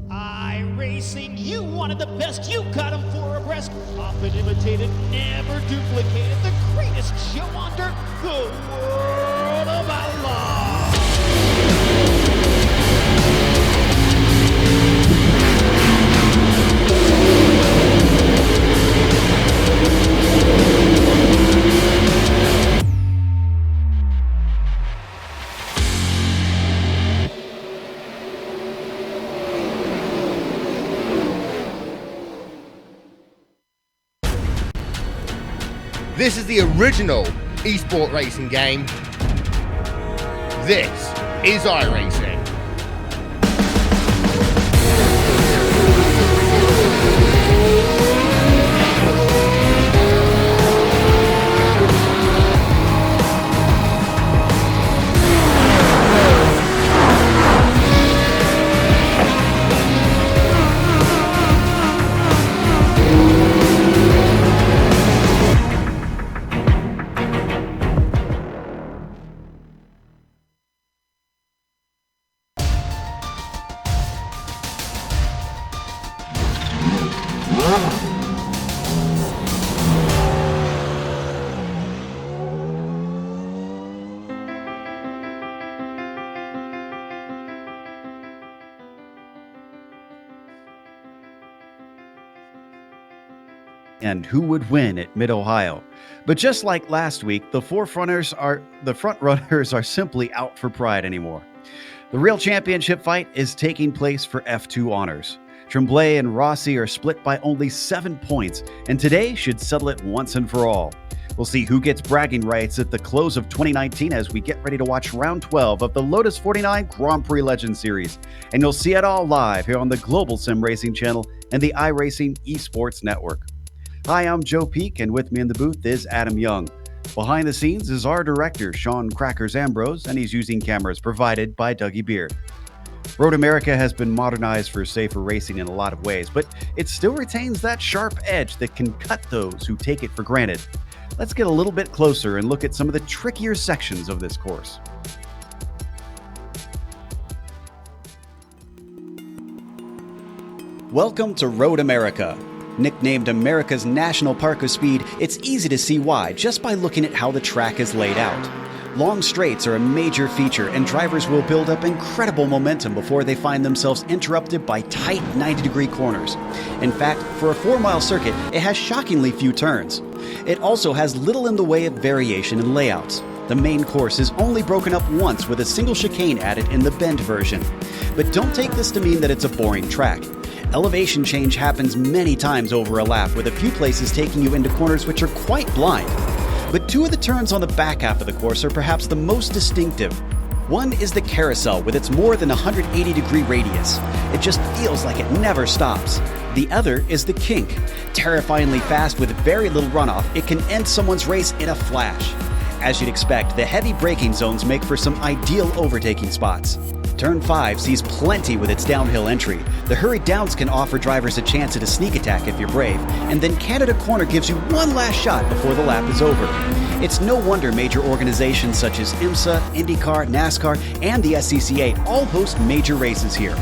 iRacing, you wanted the best, you got them four abreast. Often imitated, never duplicated. The greatest show on dirt, the World of Outlaws. This is the original esport racing game. This is iRacing. And who would win at Mid-Ohio. But just like last week, the front runners are simply out for pride anymore. The real championship fight is taking place for F2 honors. Tremblay and Rossi are split by only 7 points, and today should settle it once and for all. We'll see who gets bragging rights at the close of 2019 as we get ready to watch round 12 of the Lotus 49 Grand Prix Legend Series. And you'll see it all live here on the Global Sim Racing channel and the iRacing Esports Network. Hi, I'm Joe Peak, and with me in the booth is Adam Young. Behind the scenes is our director, Sean Crackers Ambrose, and he's using cameras provided by Dougie Beard. Road America has been modernized for safer racing in a lot of ways, but it still retains that sharp edge that can cut those who take it for granted. Let's get a little bit closer and look at some of the trickier sections of this course. Welcome to Road America. Nicknamed America's National Park of Speed, it's easy to see why just by looking at how the track is laid out. Long straights are a major feature, and drivers will build up incredible momentum before they find themselves interrupted by tight 90-degree corners. In fact, for a 4-mile circuit, it has shockingly few turns. It also has little in the way of variation in layouts. The main course is only broken up once with a single chicane added in the bend version. But don't take this to mean that it's a boring track. Elevation change happens many times over a lap, with a few places taking you into corners which are quite blind. But 2 of the turns on the back half of the course are perhaps the most distinctive. One is the carousel with its more than 180-degree radius. It just feels like it never stops. The other is the kink. Terrifyingly fast with very little runoff, it can end someone's race in a flash. As you'd expect, the heavy braking zones make for some ideal overtaking spots. Turn 5 sees plenty with its downhill entry. The hurried downs can offer drivers a chance at a sneak attack if you're brave, and then Canada Corner gives you one last shot before the lap is over. It's no wonder major organizations such as IMSA, IndyCar, NASCAR, and the SCCA all host major races here.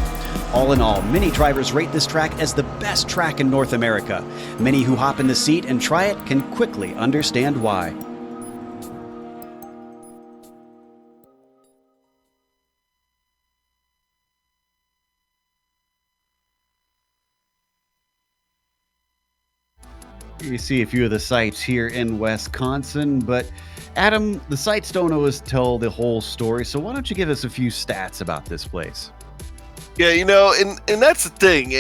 All in all, many drivers rate this track as the best track in North America. Many who hop in the seat and try it can quickly understand why. You see a few of the sites here in Wisconsin, but Adam, the sites don't always tell the whole story, so why don't you give us a few stats about this place? Yeah, and that's the thing.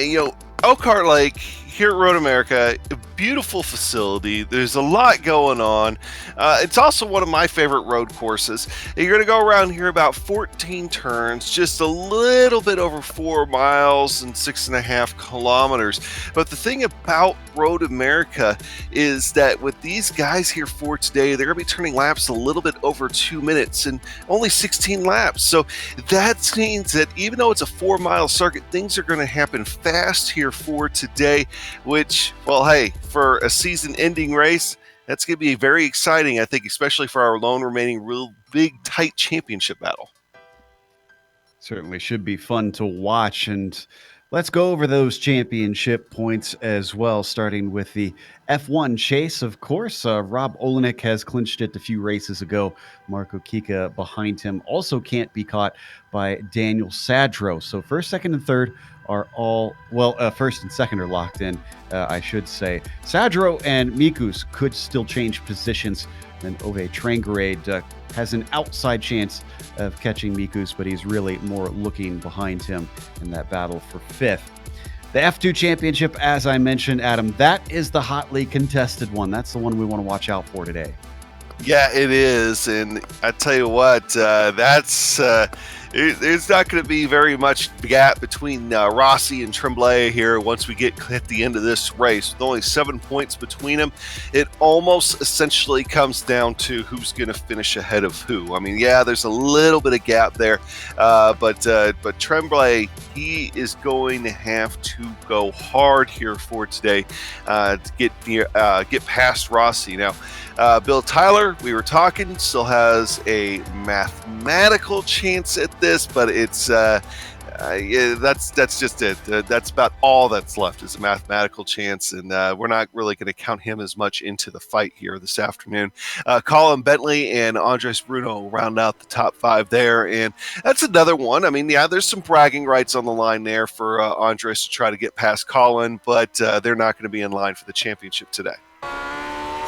Elkhart Lake here at Road America, a beautiful facility. There's a lot going on. It's also one of my favorite road courses. You're going to go around here about 14 turns, just a little bit over 4 miles and 6.5 kilometers. But the thing about Road America is that with these guys here for today, they're going to be turning laps a little bit over 2 minutes and only 16 laps. So that means that even though it's a 4-mile circuit, things are going to happen fast here for today, which, well, hey, for a season-ending race, that's going to be very exciting, I think, especially for our lone remaining real big, tight championship battle. Certainly should be fun to watch, and let's go over those championship points as well, starting with the F1 chase, of course. Rob Olenek has clinched it a few races ago. Marco Kika behind him also can't be caught by Daniel Sadro. So first, second, and third are all, first and second are locked in, I should say. Sadro and Mikus could still change positions. Then Ove Trangerade has an outside chance of catching Mikus, but he's really more looking behind him in that battle for fifth. The F2 championship, as I mentioned, Adam, that is the hotly contested one. That's the one we want to watch out for today. Yeah, it is. And I tell you what, there's not going to be very much gap between Rossi and Tremblay here once we get at the end of this race. With only 7 points between them, it almost essentially comes down to who's going to finish ahead of who. I mean, yeah, there's a little bit of gap there, but Tremblay, he is going to have to go hard here for today to get past Rossi. Now, Bill Tyler, we were talking, still has a mathematical chance at this, but it's that's just it. That's about all that's left is a mathematical chance, and we're not really going to count him as much into the fight here this afternoon. Colin Bentley and Andres Bruno round out the top 5 there, and that's another one. I mean, yeah, there's some bragging rights on the line there for Andres to try to get past Colin, but they're not going to be in line for the championship today.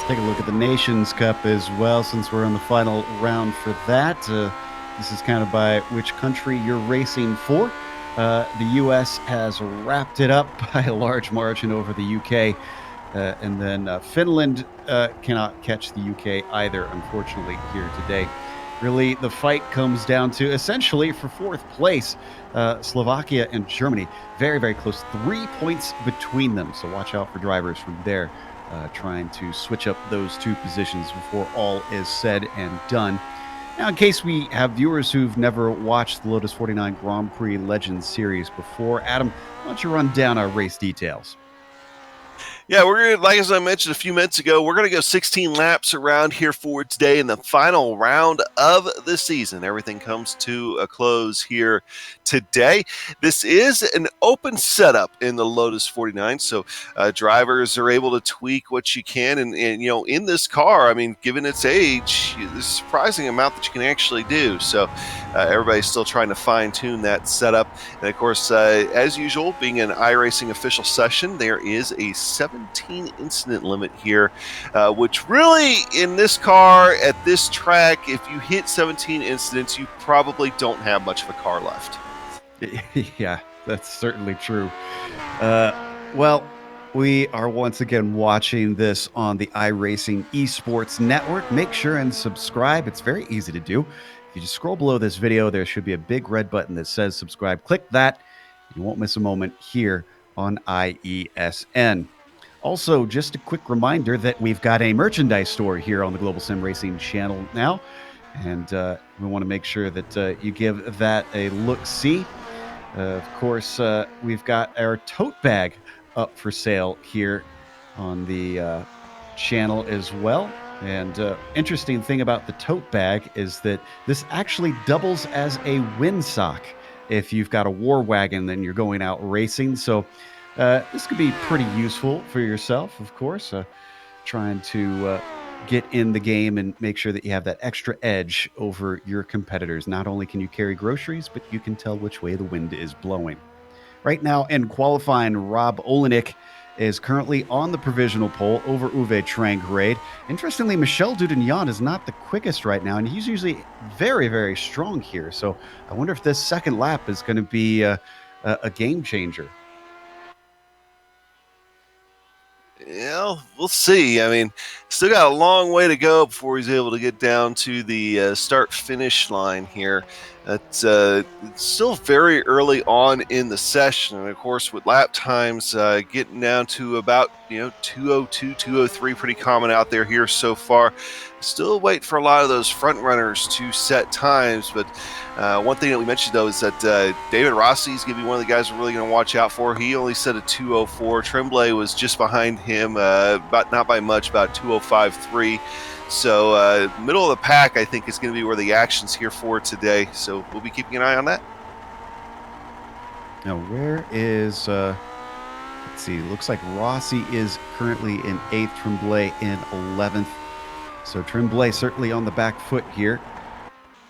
Take a look at the Nations Cup as well, since we're in the final round for that. This is kind of by which country you're racing for. The U.S. has wrapped it up by a large margin over the U.K., and then Finland cannot catch the U.K. either, unfortunately, here today. Really, the fight comes down to, essentially, for fourth place, Slovakia and Germany. Very, very close. 3 points between them, so watch out for drivers from there. Trying to switch up those 2 positions before all is said and done. Now, in case we have viewers who've never watched the Lotus 49 Grand Prix Legends Series before, Adam, why don't you run down our race details? Yeah, we're gonna, like as I mentioned a few minutes ago, we're gonna go 16 laps around here for today in the final round of the season. Everything comes to a close here today. This is an open setup in the Lotus 49, so drivers are able to tweak what you can, and in this car, I mean, given its age, there's a surprising amount that you can actually do. So everybody's still trying to fine tune that setup, and of course, as usual, being an iRacing official session, there is a 17 incident limit here, which really in this car at this track, if you hit 17 incidents, you probably don't have much of a car left. Yeah, that's certainly true. Well, we are once again watching this on the iRacing Esports Network. Make sure and subscribe. It's very easy to do. If you just scroll below this video, there should be a big red button that says subscribe. Click that. You won't miss a moment here on IESN. Also, just a quick reminder that we've got a merchandise store here on the Global Sim Racing channel now, and we want to make sure that you give that a look-see. Of course, we've got our tote bag up for sale here on the channel as well. And interesting thing about the tote bag is that this actually doubles as a windsock if you've got a war wagon and you're going out racing. So this could be pretty useful for yourself, of course, trying to get in the game and make sure that you have that extra edge over your competitors. Not only can you carry groceries, but you can tell which way the wind is blowing. Right now in qualifying, Rob Olenek is currently on the provisional pole over Uwe Trangrade. Interestingly, Michel Dudignan is not the quickest right now, and he's usually very, very strong here. So I wonder if this second lap is going to be a game changer. Yeah, we'll see. I mean, still got a long way to go before he's able to get down to the start-finish line here. It's still very early on in the session, and of course, with lap times getting down to about 2:02, 2:03, pretty common out there here so far. Still wait for a lot of those front runners to set times, but one thing that we mentioned though is that David Rossi is going to be one of the guys we're really going to watch out for. He only set a 2:04. Tremblay was just behind him, but not by much, about 2:05.3. So middle of the pack, I think, is going to be where the action's here for today. So we'll be keeping an eye on that. Now, where is, let's see, looks like Rossi is currently in 8th, Tremblay in 11th. So Tremblay certainly on the back foot here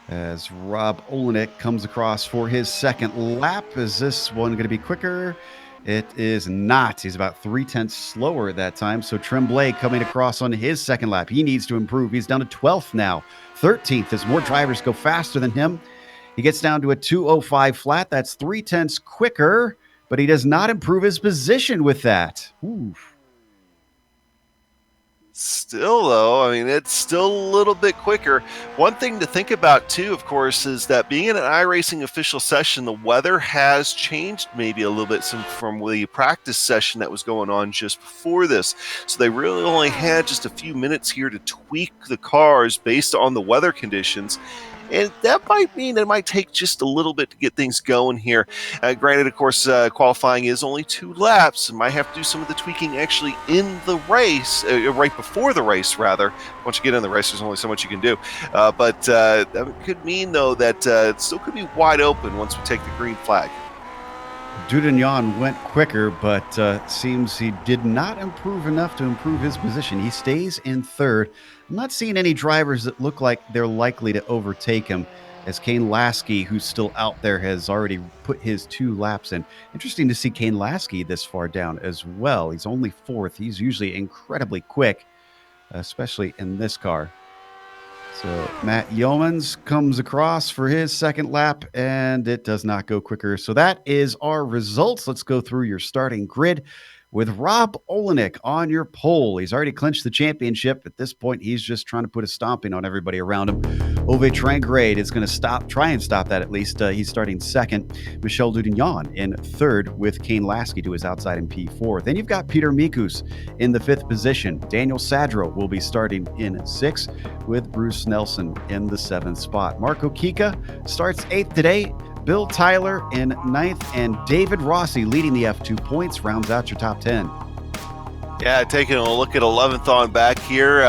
as Rob Olenek comes across for his second lap. Is this one going to be quicker? It is not. He's about 0.3 slower at that time. So Tremblay coming across on his second lap. He needs to improve. He's down to 12th now. 13th as more drivers go faster than him. He gets down to a 2:05 flat. That's 0.3 quicker, but he does not improve his position with that. Oof. Still, though, I mean, it's still a little bit quicker. One thing to think about, too, of course, is that being in an iRacing official session, the weather has changed maybe a little bit from the practice session that was going on just before this. So they really only had just a few minutes here to tweak the cars based on the weather conditions. And that might mean it might take just a little bit to get things going here. Granted, of course, qualifying is only 2 laps. And might have to do some of the tweaking actually in the race, right before the race, rather. Once you get in the race, there's only so much you can do. But that could mean, though, that it still could be wide open once we take the green flag. Dudignan went quicker, but seems he did not improve enough to improve his position. He stays in 3rd. I'm not seeing any drivers that look like they're likely to overtake him, as Kane Lasky, who's still out there, has already put his 2 laps in. Interesting to see Kane Lasky this far down as well. He's only 4th. He's usually incredibly quick, especially in this car. So Matt Yeomans comes across for his second lap, and it does not go quicker. So that is our results. Let's go through your starting grid with Rob Olenek on your pole. He's already clinched the championship. At this point, he's just trying to put a stomping on everybody around him. Uwe Trangrade is going to try and stop that at least. He's starting 2nd. Michel Dudignan in 3rd with Kane Lasky to his outside in P4. Then you've got Peter Mikus in the 5th position. Daniel Sadro will be starting in 6th with Bruce Nelson in the 7th spot. Marco Kika starts 8th today. Bill Tyler in 9th, and David Rossi leading the F2 points rounds out your top 10. Yeah, taking a look at 11th on back here.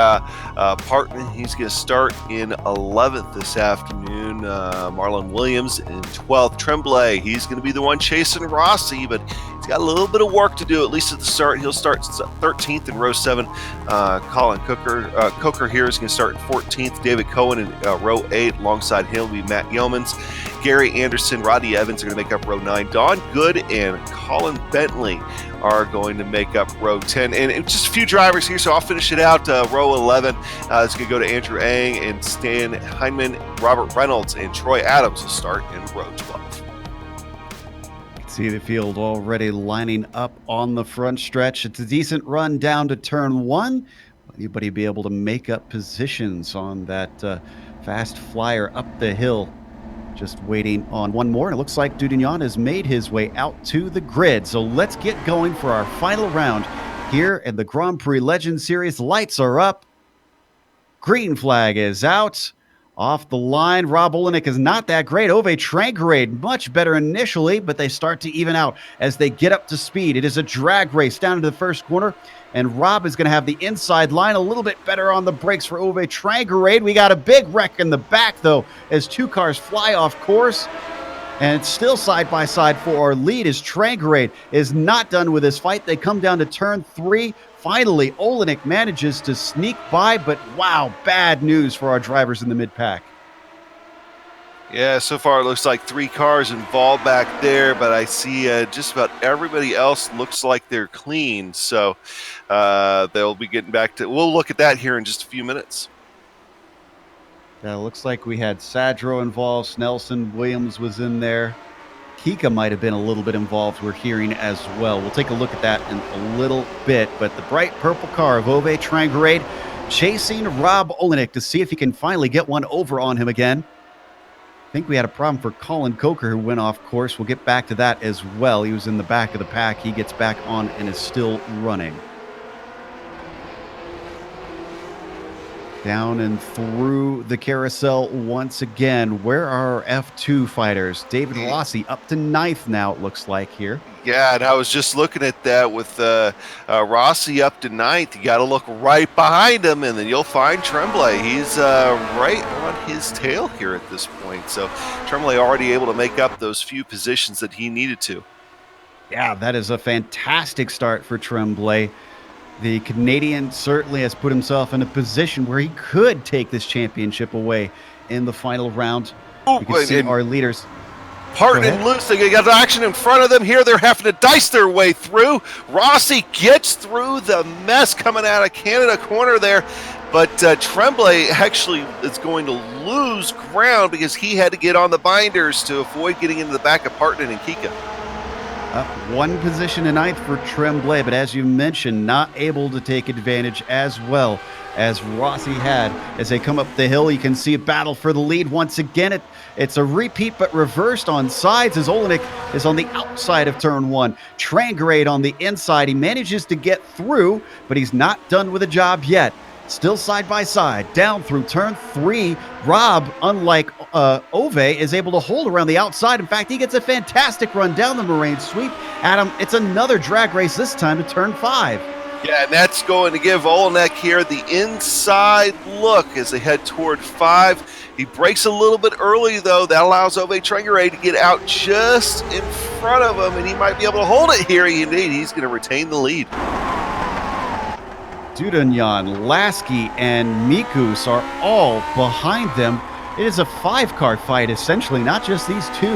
Parton, he's going to start in 11th this afternoon. Marlon Williams in 12th. Tremblay, he's going to be the one chasing Rossi, but he's got a little bit of work to do, at least at the start. He'll start 13th in row 7. Colin Coker here is going to start in 14th. David Cohen in row 8. Alongside him will be Matt Yeomans. Gary Anderson, Roddy Evans are going to make up row 9. Don Good and Colin Bentley are going to make up row 10. And just a few drivers here, so I'll finish it out. Row 11 is going to go to Andrew Ang and Stan Heineman. Robert Reynolds and Troy Adams will start in row 12. See the field already lining up on the front stretch. It's a decent run down to turn 1. Will anybody be able to make up positions on that fast flyer up the hill? Just waiting on one more, and it looks like Dudignon has made his way out to the grid. So let's get going for our final round here in the Grand Prix Legends Series. Lights are up. Green flag is out. Off the line, Rob Olenek is not that great. Ove Trangarade much better initially, but they start to even out as they get up to speed. It is a drag race down to the first corner, and Rob is going to have the inside line a little bit better on the brakes for Ove Trangarade. We got a big wreck in the back, though, as 2 cars fly off course. And it's still side by side for our lead as Trangarade is not done with his fight. They come down to turn 3. Finally, Olenek manages to sneak by, but wow, bad news for our drivers in the mid-pack. Yeah, so far it looks like 3 cars involved back there, but I see just about everybody else looks like they're clean. So they'll be getting back to – we'll look at that here in just a few minutes. Yeah, looks like we had Sadro involved. Snelson Williams was in there. Kika might have been a little bit involved, we're hearing as well. We'll take a look at that in a little bit. But the bright purple car of Ove Trangarade chasing Rob Olenek to see if he can finally get one over on him again. I think we had a problem for Colin Coker, who went off course. We'll get back to that as well. He was in the back of the pack. He gets back on and is still running. Down and through the carousel once again. Where are our F2 fighters? David Rossi up to 9th now, it looks like here. Yeah, and I was just looking at that with Rossi up to 9th. You got to look right behind him, and then you'll find Tremblay. He's right on his tail here at this point. So Tremblay already able to make up those few positions that he needed to. Yeah, that is a fantastic start for Tremblay. The Canadian certainly has put himself in a position where he could take this championship away in the final round. You can see our leaders. Parton and Luce, they got action in front of them here. They're having to dice their way through. Rossi gets through the mess coming out of Canada corner there. But Tremblay actually is going to lose ground because he had to get on the binders to avoid getting into the back of Parton and Kika. Up 1 position in 9th for Tremblay, but as you mentioned, not able to take advantage as well as Rossi had. As they come up the hill, you can see a battle for the lead once again. It's a repeat, but reversed on sides as Olenek is on the outside of turn 1. Trangarade on the inside. He manages to get through, but he's not done with the job yet. Still side by side, down through turn 3. Rob, unlike Ove, is able to hold around the outside. In fact, he gets a fantastic run down the Moraine sweep. Adam, it's another drag race this time to turn 5. Yeah, and that's going to give Olenek here the inside look as they head toward 5. He breaks a little bit early, though. That allows Ove Trangarade to get out just in front of him, and he might be able to hold it here. Indeed, he's going to retain the lead. Dudignon, Lasky, and Mikus are all behind them. It is a 5-car fight, essentially, not just these 2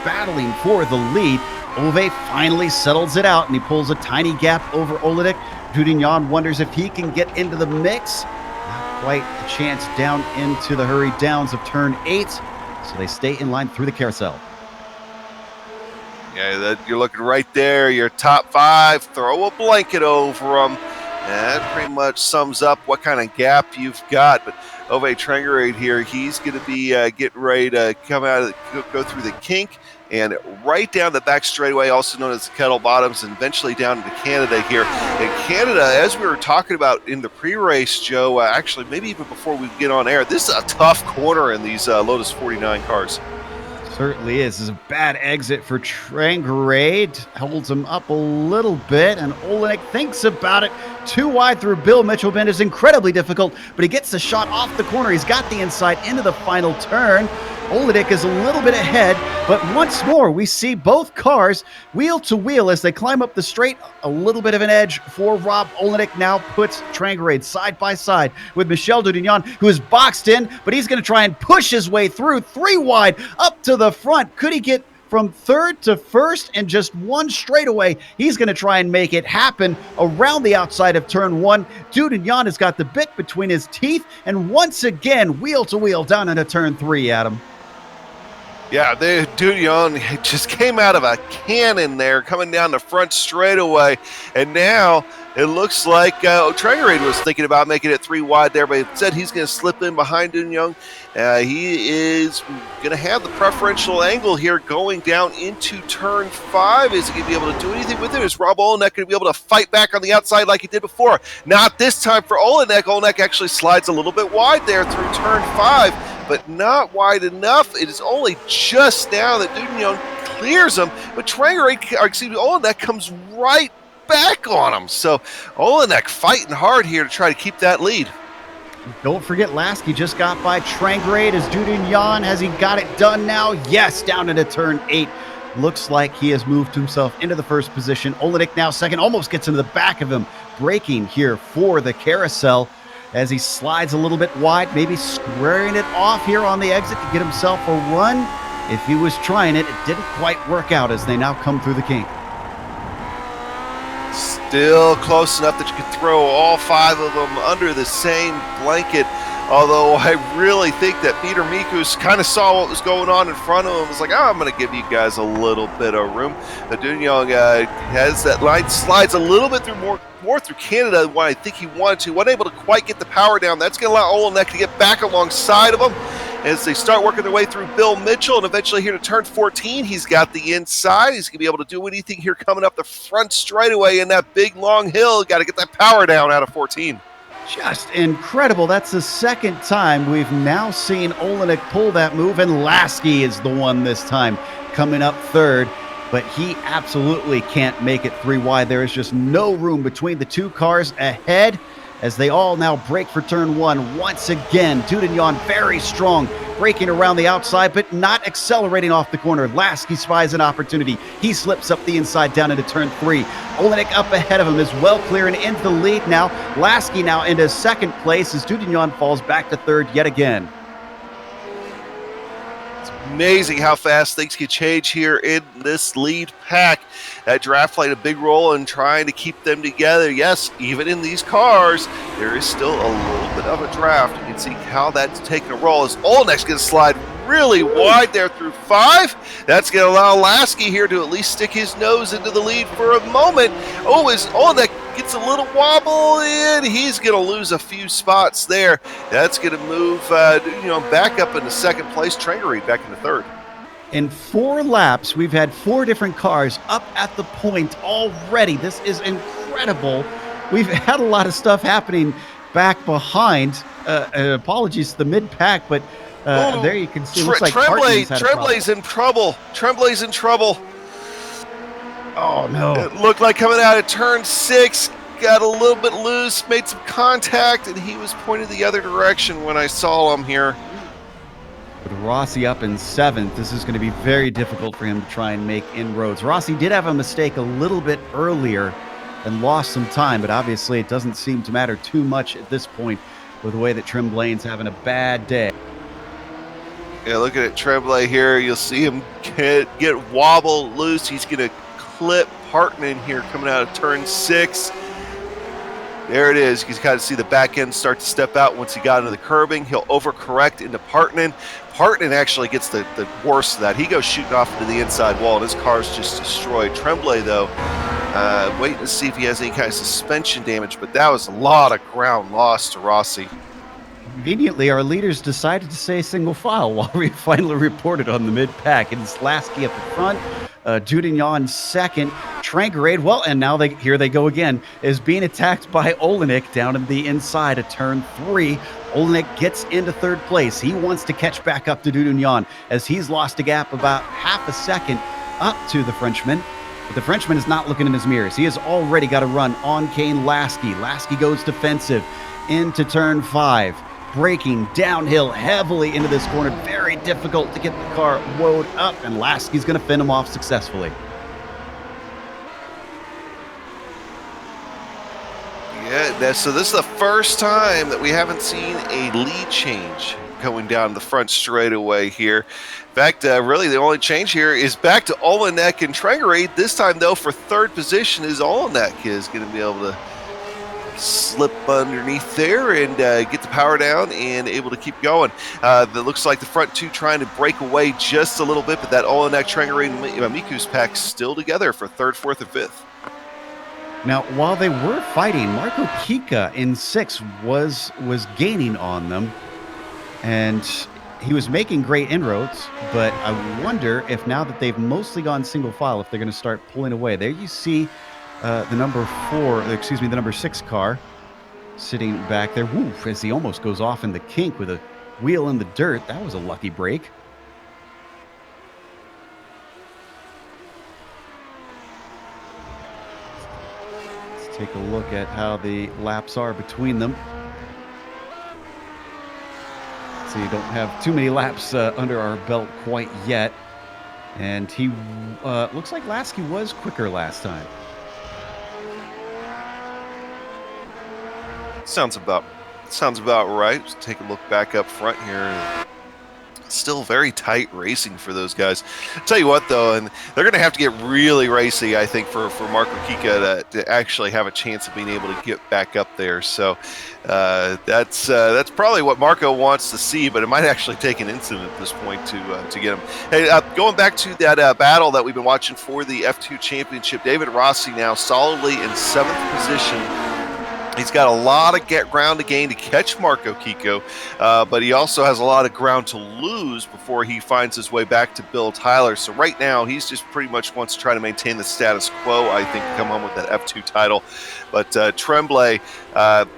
battling for the lead. Ove finally settles it out, and he pulls a tiny gap over Olenek. Dudignon wonders if he can get into the mix. Not quite a chance down into the hurry downs of turn 8, so they stay in line through the carousel. Yeah, you're looking right there. Your top 5, throw a blanket over them. That pretty much sums up what kind of gap you've got. But Ove Trangarade here, he's going to be getting ready to come out of go through the kink and right down the back straightaway, also known as the Kettle Bottoms, and eventually down into Canada here. And Canada, as we were talking about in the pre-race, Joe, actually maybe even before we get on air, this is a tough corner in these Lotus 49 cars. Certainly is. This is a bad exit for Trangrade. Holds him up a little bit, and Olenek thinks about it. Too wide through Bill Mitchell. Bend is incredibly difficult, but he gets the shot off the corner. He's got the inside into the final turn. Olenek is a little bit ahead, but once more we see both cars wheel to wheel as they climb up the straight. A little bit of an edge for Rob Olenek now puts Trangrade side by side with Michel Dudignon, who is boxed in, but he's going to try and push his way through 3 wide up to the front. Could he get from third to first and just one straightaway? He's going to try and make it happen around the outside of turn 1. Dudignon has got the bit between his teeth, and once again, wheel to wheel down into turn 3, Adam. Yeah, Dudignon just came out of a cannon there, coming down the front straightaway, and now it looks like Trangrade was thinking about making it 3 wide there, but instead he's going to slip in behind Dudignon. He is going to have the preferential angle here going down into turn 5. Is he going to be able to do anything with it? Is Rob Olenek going to be able to fight back on the outside like he did before? Not this time for Olenek. Olenek actually slides a little bit wide there through turn 5, but not wide enough. It is only just now that Dudignon clears him, but Olenek comes right back on him. So Olenek fighting hard here to try to keep that lead. Don't forget, Lasky just got by Trangrade. As Dudignon, has he got it done now? Yes, down into turn 8. Looks like he has moved himself into the first position. Olenek now second, almost gets into the back of him. Braking here for the carousel as he slides a little bit wide, maybe squaring it off here on the exit to get himself a run. If he was trying it, it didn't quite work out as they now come through the kink. Still close enough that you could throw all 5 of them under the same blanket. Although I really think that Peter Mikus kind of saw what was going on in front of him. Was like, I'm going to give you guys a little bit of room. The Dudignon has that line, slides a little bit through more through Canada than what I think he wanted to. Wasn't able to quite get the power down. That's going to allow Olenek to get back alongside of him as they start working their way through Bill Mitchell, and eventually here to turn 14, he's got the inside. He's going to be able to do anything here coming up the front straightaway in that big, long hill. Got to get that power down out of 14. Just incredible. That's the second time we've now seen Olenek pull that move, and Lasky is the one this time coming up third, but he absolutely can't make it 3 wide. There is just no room between the 2 cars ahead as they all now break for turn 1. Once again, Dudignon very strong, braking around the outside, but not accelerating off the corner. Lasky spies an opportunity. He slips up the inside down into turn 3. Olenek up ahead of him is well clear and into the lead now. Lasky now into second place as Dudignon falls back to third yet again. Amazing how fast things can change here in this lead pack. That draft played a big role in trying to keep them together. Yes, even in these cars, there is still a little bit of a draft. You can see how that's taking a roll as Olenek's going to slide really wide there through 5. That's going to allow Lasky here to at least stick his nose into the lead for a moment. Oh, as Olenek gets a little wobble in, he's going to lose a few spots there. That's going to move back up into second place. Trangrade back into third. In 4 laps, we've had 4 different cars up at the point already. This is incredible. We've had a lot of stuff happening back behind. Apologies to the mid-pack, but there you can see. Looks like Tremblay's in trouble. Tremblay's in trouble. Oh, no. It looked like coming out of turn 6, got a little bit loose, made some contact, and he was pointed the other direction when I saw him here. With Rossi up in 7th, this is going to be very difficult for him to try and make inroads. Rossi did have a mistake a little bit earlier and lost some time, but obviously it doesn't seem to matter too much at this point with the way that Tremblay's having a bad day. Yeah, look at it, Tremblay here. You'll see him get wobble loose. He's going to clip Hartman here coming out of turn 6. There it is. You can kind of see the back end start to step out once he got into the curbing. He'll overcorrect into Partnan. Partnan actually gets the worst of that. He goes shooting off into the inside wall, and his car's just destroyed. Tremblay, though, waiting to see if he has any kind of suspension damage, but that was a lot of ground lost to Rossi. Conveniently, our leaders decided to say single file while we finally reported on the mid-pack. It's Lasky up the front, Dudignon second, Trangrade, well, and now here they go again, is being attacked by Olenek down in the inside of turn 3. Olenek gets into third place. He wants to catch back up to Dudugnan as he's lost a gap about half a second up to the Frenchman. But the Frenchman is not looking in his mirrors. He has already got a run on Kane Lasky. Lasky goes defensive into turn 5, braking downhill heavily into this corner. Very difficult to get the car woed up, and Lasky's going to fend him off successfully. Yeah, so this is the first time that we haven't seen a lead change going down the front straightaway here. In fact, really the only change here is back to Olenek and Trengerade. This time, though, for third position is Olenek is going to be able to slip underneath there and get the power down and able to keep going. It looks like the front two trying to break away just a little bit, but that Olenek, Trengerade, and Miku's pack still together for third, fourth, and fifth. Now, while they were fighting, Marco Kika in 6 was gaining on them, and he was making great inroads, but I wonder if now that they've mostly gone single file, if they're going to start pulling away. There you see the number 6 car sitting back there. Woof, as he almost goes off in the kink with a wheel in the dirt. That was a lucky break. Take a look at how the laps are between them. So you don't have too many laps under our belt quite yet. And he looks like Lasky was quicker last time. Sounds about right. Let's take a look back up front here. Still very tight racing for those guys. I'll tell you what, though, and they're going to have to get really racy, I think, for Marco Kika to actually have a chance of being able to get back up there. So that's probably what Marco wants to see, but it might actually take an incident at this point to get him. Hey, going back to that battle that we've been watching for the F2 Championship, David Rossi now solidly in 7th position. He's got a lot of ground to gain to catch Marco Kiko, but he also has a lot of ground to lose before he finds his way back to Bill Tyler. So right now, he's just pretty much wants to try to maintain the status quo, I think, to come home with that F2 title. But Tremblay,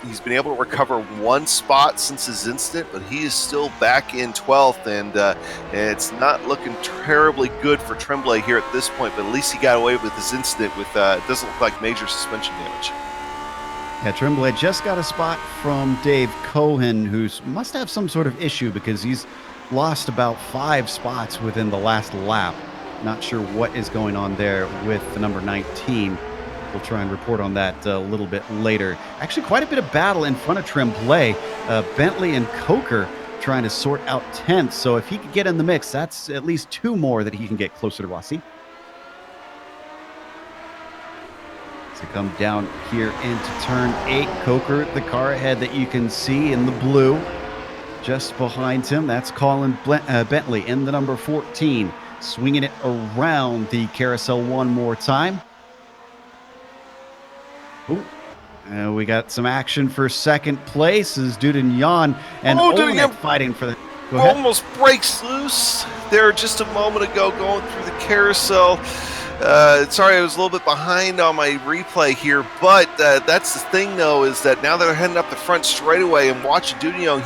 he's been able to recover 1 spot since his incident, but he is still back in 12th, and it's not looking terribly good for Tremblay here at this point, but at least he got away with his incident with, it doesn't look like major suspension damage. Yeah, Tremblay just got a spot from Dave Cohen, who must have some sort of issue because he's lost about 5 spots within the last lap. Not sure what is going on there with the number 19. We'll try and report on that a little bit later. Actually, quite a bit of battle in front of Tremblay. Bentley and Coker trying to sort out 10th. So if he could get in the mix, that's at least 2 more that he can get closer to Rossi. To come down here into turn 8. Coker, the car ahead that you can see in the blue. Just behind him, that's Colin Bentley in the number 14. Swinging it around the carousel one more time. Ooh. We got some action for second place as Dudugnan and Olenek fighting for the... Almost breaks loose there just a moment ago going through the carousel. Sorry, I was a little bit behind on my replay here, but that's the thing, though, is that now they're heading up the front straightaway and watching Dudugnan,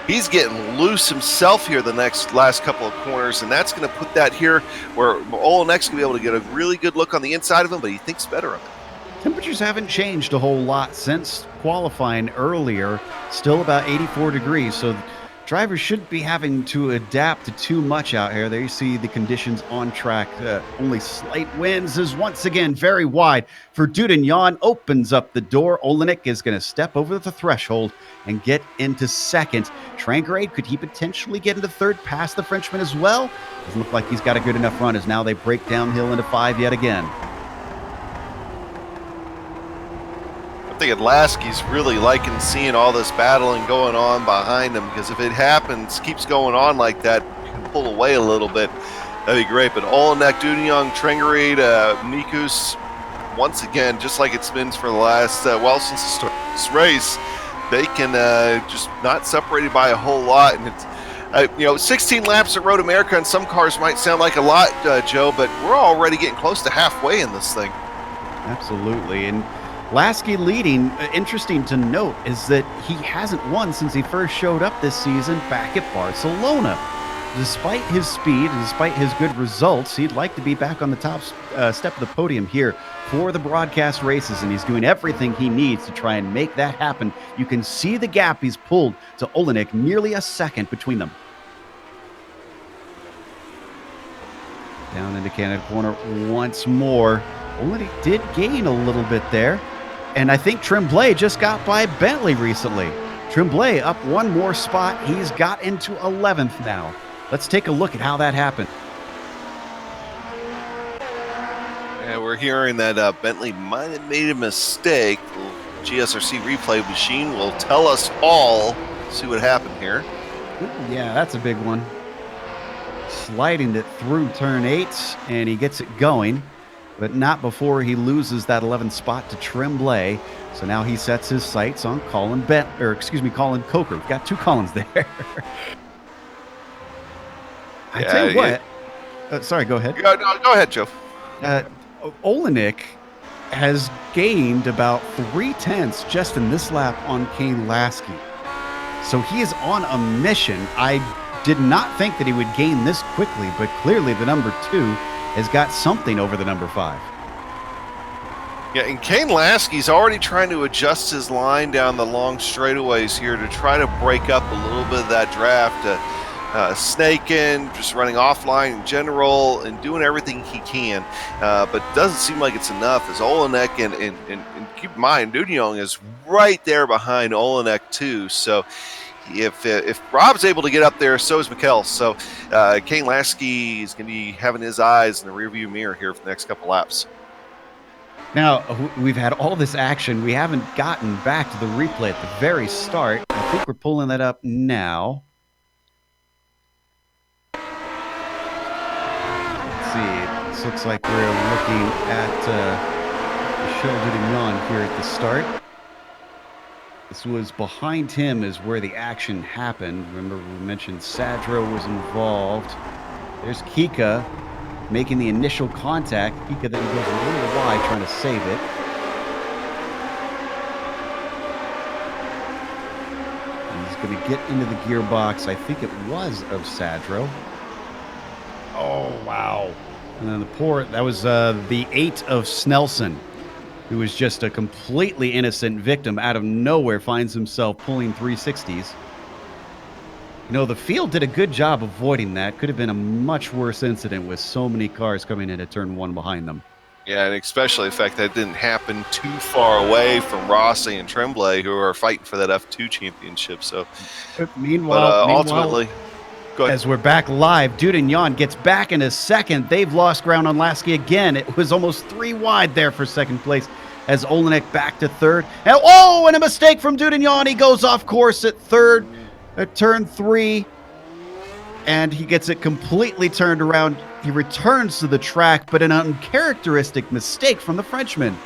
he's getting loose himself here the last couple of corners, and that's going to put that here where Olenek's going to be able to get a really good look on the inside of him, but he thinks better of it. Temperatures haven't changed a whole lot since qualifying earlier, still about 84 degrees, so drivers shouldn't be having to adapt to too much out here. There you see the conditions on track. Only slight winds is once again very wide for Dudugnan. Opens up the door. Olenek is going to step over the threshold and get into second. Trengerade, could he potentially get into third past the Frenchman as well? Doesn't look like he's got a good enough run as now they break downhill into 5 yet again. I think Lasky's really liking seeing all this battling going on behind him, because if it happens, keeps going on like that, you can pull away a little bit. That'd be great. But Olenek, Dudugnan, Trengerade, Mikus, once again, just like it's been for the last, since the start of this race, they can just not separated by a whole lot. And it's 16 laps at Road America, and some cars might sound like a lot, Joe, but we're already getting close to halfway in this thing. Absolutely. And Lasky leading, interesting to note, is that he hasn't won since he first showed up this season back at Barcelona. Despite his speed and despite his good results, he'd like to be back on the top step of the podium here for the broadcast races, and he's doing everything he needs to try and make that happen. You can see the gap he's pulled to Olenek, nearly a second between them. Down into Canada corner once more. Olenek did gain a little bit there, and I think Tremblay just got by Bentley recently. Tremblay up one more spot. He's got into 11th now. Let's take a look at how that happened. Yeah, we're hearing that Bentley might have made a mistake. The GSRC replay machine will tell us all. See what happened here. Ooh, yeah, that's a big one. Sliding it through turn 8, and he gets it going, but not before he loses that 11th spot to Tremblay. So now he sets his sights on Colin Colin Coker. We've got two Collins there. I tell you what. Sorry, go ahead. Go ahead, Joe. Olenek has gained about 3/10 just in this lap on Kane Lasky. So he is on a mission. I did not think that he would gain this quickly, but clearly the number 2 has got something over the number 5. Yeah, and Kane Lasky's already trying to adjust his line down the long straightaways here to try to break up a little bit of that draft. Snaking, just running offline in general, and doing everything he can. But it doesn't seem like it's enough, as Olenek, and keep in mind, Dudionne is right there behind Olenek too. So if Rob's able to get up there, so is Mikkel. So Kane Lasky is going to be having his eyes in the rearview mirror here for the next couple laps. Now, we've had all this action. We haven't gotten back to the replay at the very start. I think we're pulling that up now. This looks like we're looking at Michel Dudionne here at the start. This was behind him is where the action happened. Remember, we mentioned Sadro was involved. There's Kika making the initial contact. Kika then goes a little wide trying to save it. He's going to get into the gearbox. I think it was of Sadro. Oh, wow. And then that was the 8 of Snelson, who was just a completely innocent victim out of nowhere, finds himself pulling 360s. You know, the field did a good job avoiding that. Could have been a much worse incident with so many cars coming into turn 1 behind them. Yeah, and especially the fact that it didn't happen too far away from Rossi and Tremblay, who are fighting for that F2 championship. So, meanwhile, ultimately... As we're back live, Dudionne gets back in a second. They've lost ground on Lasky again. It was almost 3 wide there for second place as Olenek back to third. And a mistake from Dudionne. He goes off course at third at turn 3, and he gets it completely turned around. He returns to the track, but an uncharacteristic mistake from the Frenchman.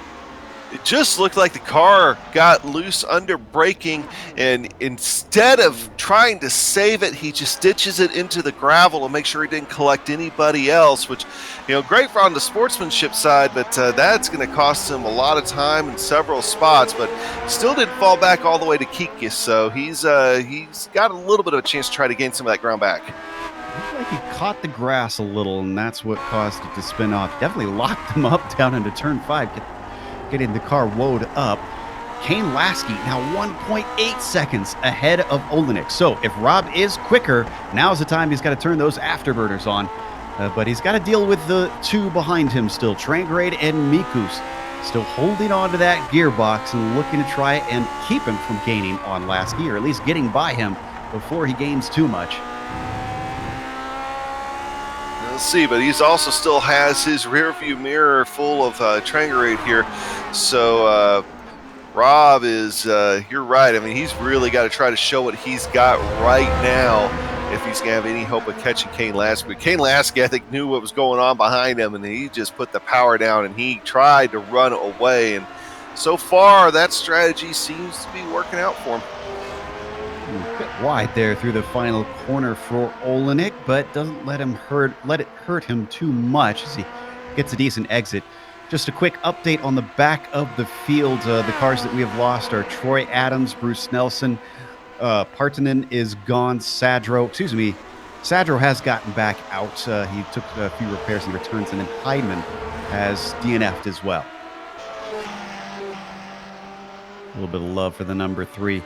It just looked like the car got loose under braking, and instead of trying to save it, he just ditches it into the gravel to make sure he didn't collect anybody else, which, great for on the sportsmanship side, but that's going to cost him a lot of time in several spots, but still didn't fall back all the way to Kikis, so he's got a little bit of a chance to try to gain some of that ground back. Looked like he caught the grass a little, and that's what caused it to spin off. Definitely locked him up down into turn 5. Getting the car woed up. Kane Lasky now 1.8 seconds ahead of Olenek. So if Rob is quicker, now's the time he's got to turn those afterburners on. But he's got to deal with the 2 behind him still. Trangrade and Mikus still holding on to that gearbox and looking to try and keep him from gaining on Lasky, or at least getting by him before he gains too much. Let's see, but he's also still has his rear view mirror full of Trangrade here. So Rob is, you're right. I mean, he's really got to try to show what he's got right now if he's going to have any hope of catching Kane Lasky. But Kane Lasky, I think, knew what was going on behind him, and he just put the power down, and he tried to run away. And so far, that strategy seems to be working out for him. A bit wide there through the final corner for Olenek, but doesn't let it hurt him too much as he gets a decent exit. Just a quick update on the back of the field. The cars that we have lost are Troy Adams, Bruce Nelson, Partanen is gone. Sadro has gotten back out. He took a few repairs and returns, and then Hyman has DNF'd as well. A little bit of love for the number 3.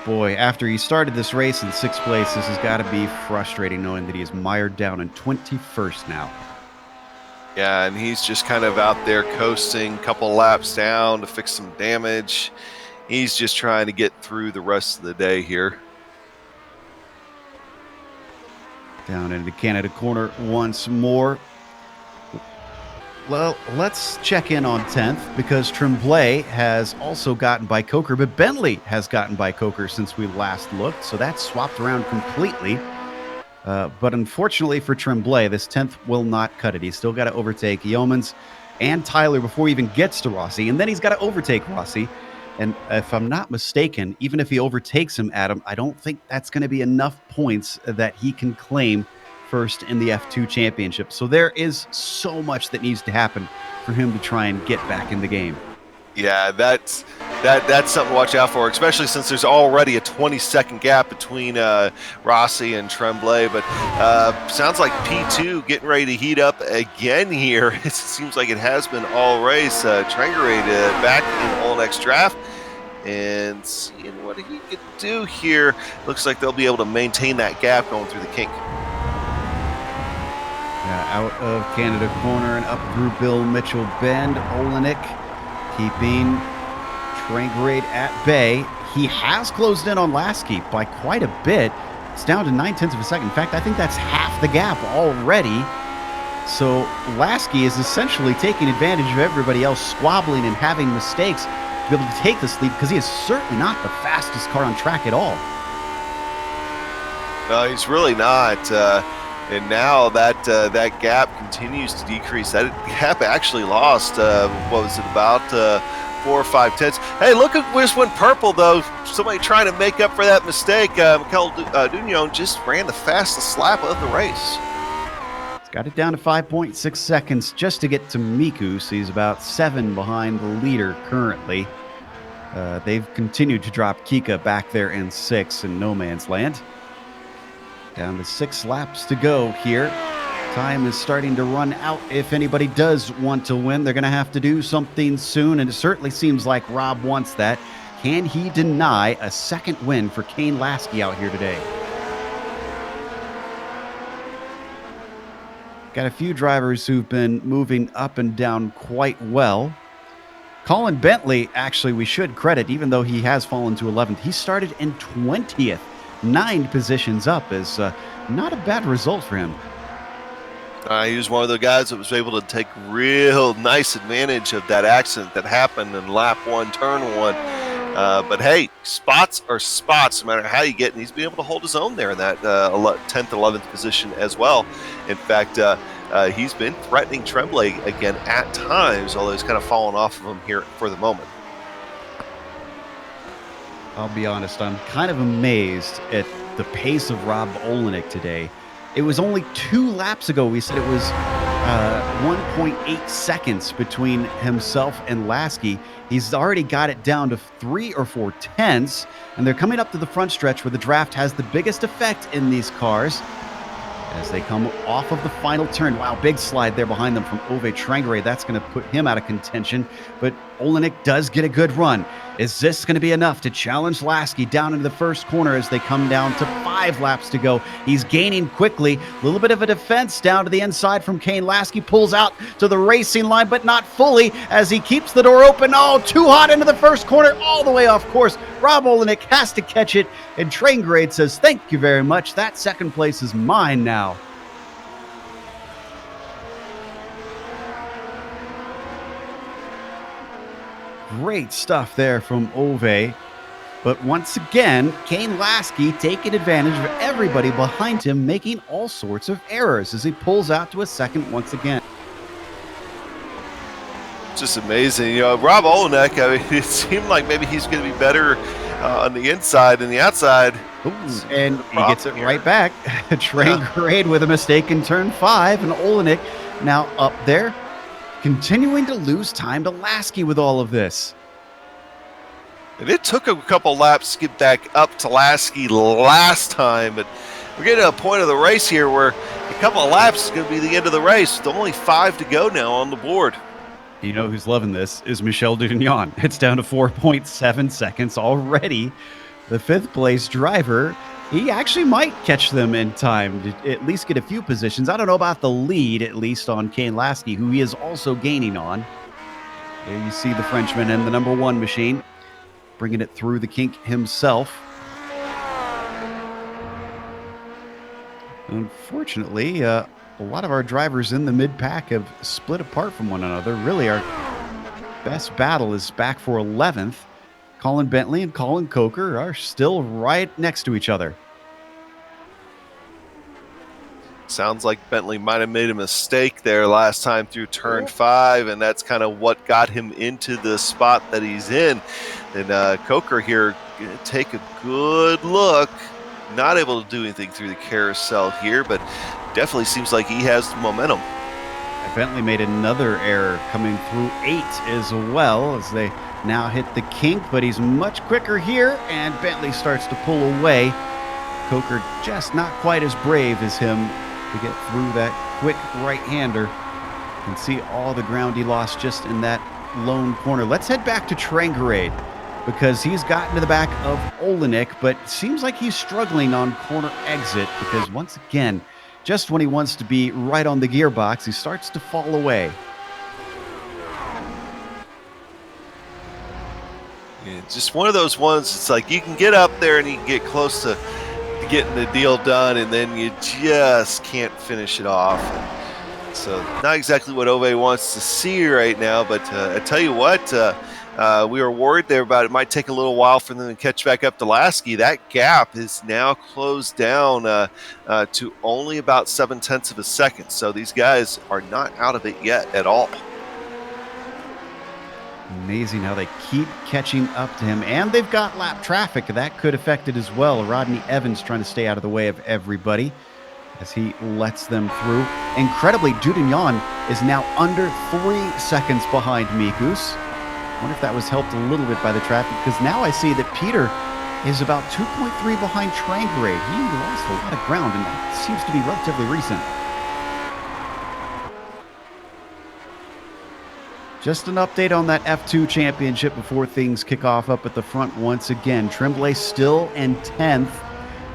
Boy, after he started this race in 6th place, this has got to be frustrating knowing that he is mired down in 21st now. Yeah, and he's just kind of out there coasting, couple laps down to fix some damage. He's just trying to get through the rest of the day here. Down into Canada corner once more. Well, let's check in on 10th because Tremblay has also gotten by Coker, but Bentley has gotten by Coker since we last looked, so that's swapped around completely. But unfortunately for Tremblay, this 10th will not cut it. He's still got to overtake Yeomans and Tyler before he even gets to Rossi, and then he's got to overtake Rossi. And if I'm not mistaken, even if he overtakes him, Adam, I don't think that's going to be enough points that he can claim first in the F2 championship. So there is so much that needs to happen for him to try and get back in the game. Yeah, that's something to watch out for, especially since there's already a 20-second gap between Rossi and Tremblay. But sounds like P2 getting ready to heat up again here. It seems like it has been all race. Trangerade back in Olnek's draft and seeing what he could do here. Looks like they'll be able to maintain that gap going through the kink. Out of Canada corner and up through Bill Mitchell Bend. Olenek keeping Trangerade at bay. He has closed in on Lasky by quite a bit. It's down to 9/10 of a second. In fact, I think that's half the gap already. So Lasky is essentially taking advantage of everybody else squabbling and having mistakes to be able to take this lead because he is certainly not the fastest car on track at all. No, he's really not. And now that gap continues to decrease. That gap actually lost, what was it, about 4 or 5 tenths. Hey, look at this went purple, though. Somebody trying to make up for that mistake. Mikel Dugnon just ran the fastest lap of the race. He's got it down to 5.6 seconds just to get to Miku, so he's about 7 behind the leader currently. They've continued to drop Kika back there in 6 in no man's land. Down to 6 laps to go here. Time is starting to run out. If anybody does want to win, they're going to have to do something soon, and it certainly seems like Rob wants that. Can he deny a second win for Kane Lasky out here today? Got a few drivers who've been moving up and down quite well. Colin Bentley, actually, we should credit, even though he has fallen to 11th. He started in 20th. 9 positions up is not a bad result for him. He was one of the guys that was able to take real nice advantage of that accident that happened in lap 1, turn 1. But hey, spots are spots no matter how you get, and he's been able to hold his own there in that 10th, 11th position as well. In fact, he's been threatening Tremblay again at times, although he's kind of fallen off of him here for the moment. I'll be honest, I'm kind of amazed at the pace of Rob Olenek today. It was only 2 laps ago we said it was 1.8 seconds between himself and Lasky. He's already got it down to 3 or 4 tenths, and they're coming up to the front stretch where the draft has the biggest effect in these cars as they come off of the final turn. Wow, big slide there behind them from Ove Trangerade. That's going to put him out of contention, but Olenek does get a good run. Is this going to be enough to challenge Lasky down into the first corner as they come down to 5 laps to go? He's gaining quickly. A little bit of a defense down to the inside from Kane. Lasky pulls out to the racing line, but not fully as he keeps the door open. Oh, too hot into the first corner, all the way off course. Rob Olenek has to catch it, and Trangerade says, thank you very much. That second place is mine now. Great stuff there from Ove. But once again, Kane Lasky taking advantage of everybody behind him, making all sorts of errors as he pulls out to a second once again. Just amazing. Rob Olenek, I mean, it seemed like maybe he's going to be better on the inside than the outside. Ooh, and he gets it right back. Trangerade with a mistake in turn 5, and Olenek now up there. continuing to lose time to Lasky with all of this. And it took a couple laps to get back up to Lasky last time, but we're getting to a point of the race here where a couple of laps is going to be the end of the race. With only 5 to go now on the board. You know who's loving this is Michel Dudignon. It's down to 4.7 seconds already. The 5th place driver, he actually might catch them in time to at least get a few positions. I don't know about the lead, at least on Kane Lasky, who he is also gaining on. There you see the Frenchman and the number 1 machine bringing it through the kink himself. Unfortunately, a lot of our drivers in the mid-pack have split apart from one another. Really, our best battle is back for 11th. Colin Bentley and Colin Coker are still right next to each other. Sounds like Bentley might have made a mistake there last time through turn 5, and that's kind of what got him into the spot that he's in. And Coker here going to take a good look. Not able to do anything through the carousel here, but definitely seems like he has the momentum. Bentley made another error coming through 8 as well as they now hit the kink, but he's much quicker here, and Bentley starts to pull away. Coker just not quite as brave as him to get through that quick right-hander. You can see all the ground he lost just in that lone corner. Let's head back to Trangarade, because he's gotten to the back of Olenek, but seems like he's struggling on corner exit because once again, just when he wants to be right on the gearbox, he starts to fall away. Yeah, just one of those ones, it's like you can get up there and you can get close to getting the deal done, and then you just can't finish it off. So not exactly what Ove wants to see right now, but I tell you what, we were worried there about it might take a little while for them to catch back up to Lasky. That gap is now closed down to only about 0.7 of a second. So these guys are not out of it yet at all. Amazing how they keep catching up to him, and they've got lap traffic. That could affect it as well. Rodney Evans trying to stay out of the way of everybody as he lets them through. Incredibly, Dudignon is now under 3 seconds behind Mikus. I wonder if that was helped a little bit by the traffic, because now I see that Peter is about 2.3 behind Trangarade. He lost a lot of ground, and that seems to be relatively recent. Just an update on that F2 championship before things kick off up at the front once again. Tremblay still in 10th,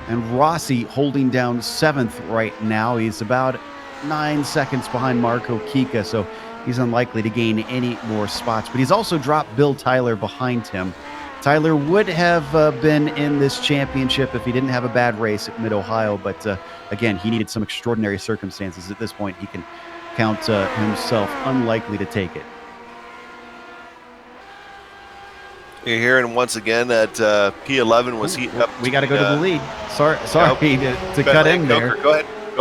and Rossi holding down 7th right now. He's about 9 seconds behind Marco Kika, so he's unlikely to gain any more spots. But he's also dropped Bill Tyler behind him. Tyler would have been in this championship if he didn't have a bad race at Mid-Ohio, but again, he needed some extraordinary circumstances. At this point, he can count himself unlikely to take it. You're hearing once again that P11 was heating up. We got to go to the lead. Sorry to cut in there. Go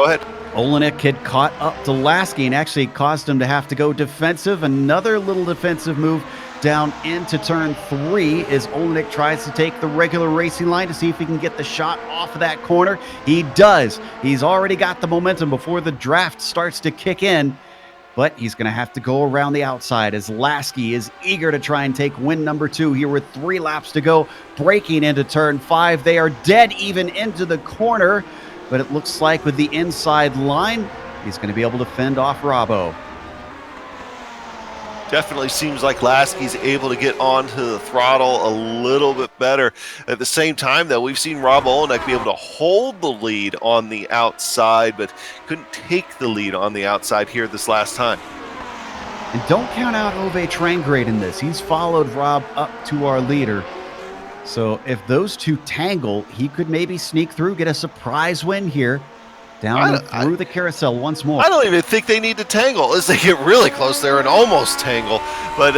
ahead. Olenek had caught up to Lasky and actually caused him to have to go defensive. Another little defensive move down into turn 3 as Olenek tries to take the regular racing line to see if he can get the shot off of that corner. He does. He's already got the momentum before the draft starts to kick in. But he's going to have to go around the outside as Lasky is eager to try and take win number 2 here with 3 laps to go. Breaking into turn 5. They are dead even into the corner. But it looks like with the inside line, he's going to be able to fend off Robbo. Definitely seems like Lasky's able to get onto the throttle a little bit better. At the same time, though, we've seen Rob Olenek be able to hold the lead on the outside, but couldn't take the lead on the outside here this last time. And don't count out Ove Trangrade in this. He's followed Rob up to our leader. So if those two tangle, he could maybe sneak through, get a surprise win here. Down through the carousel once more. I don't even think they need to tangle as they get really close there and almost tangle. But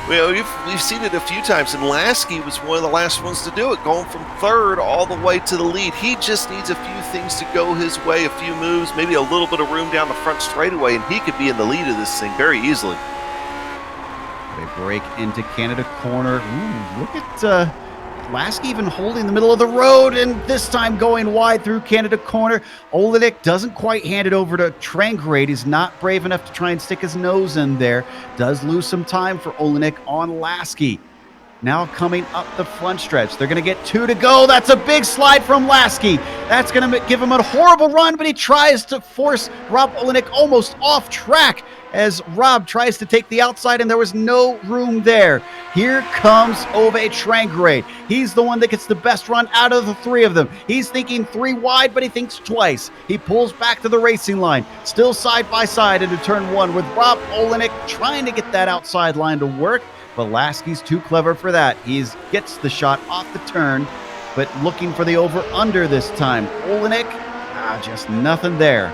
we've seen it a few times, and Lasky was one of the last ones to do it, going from 3rd all the way to the lead. He just needs a few things to go his way, a few moves, maybe a little bit of room down the front straightaway, and he could be in the lead of this thing very easily. They break into Canada corner. Ooh, look at Lasky even holding the middle of the road, and this time going wide through Canada corner. Olenek doesn't quite hand it over to Trangrade. He's not brave enough to try and stick his nose in there. Does lose some time for Olenek on Lasky. Now coming up the front stretch. They're going to get 2 to go. That's a big slide from Lasky. That's going to give him a horrible run, but he tries to force Rob Olenek almost off track as Rob tries to take the outside, and there was no room there. Here comes Ove Trangrade. He's the one that gets the best run out of the 3 of them. He's thinking 3 wide, but he thinks twice. He pulls back to the racing line, still side by side into turn 1 with Rob Olenek trying to get that outside line to work. But Lasky's too clever for that. He gets the shot off the turn, but looking for the over-under this time. Olenek, just nothing there.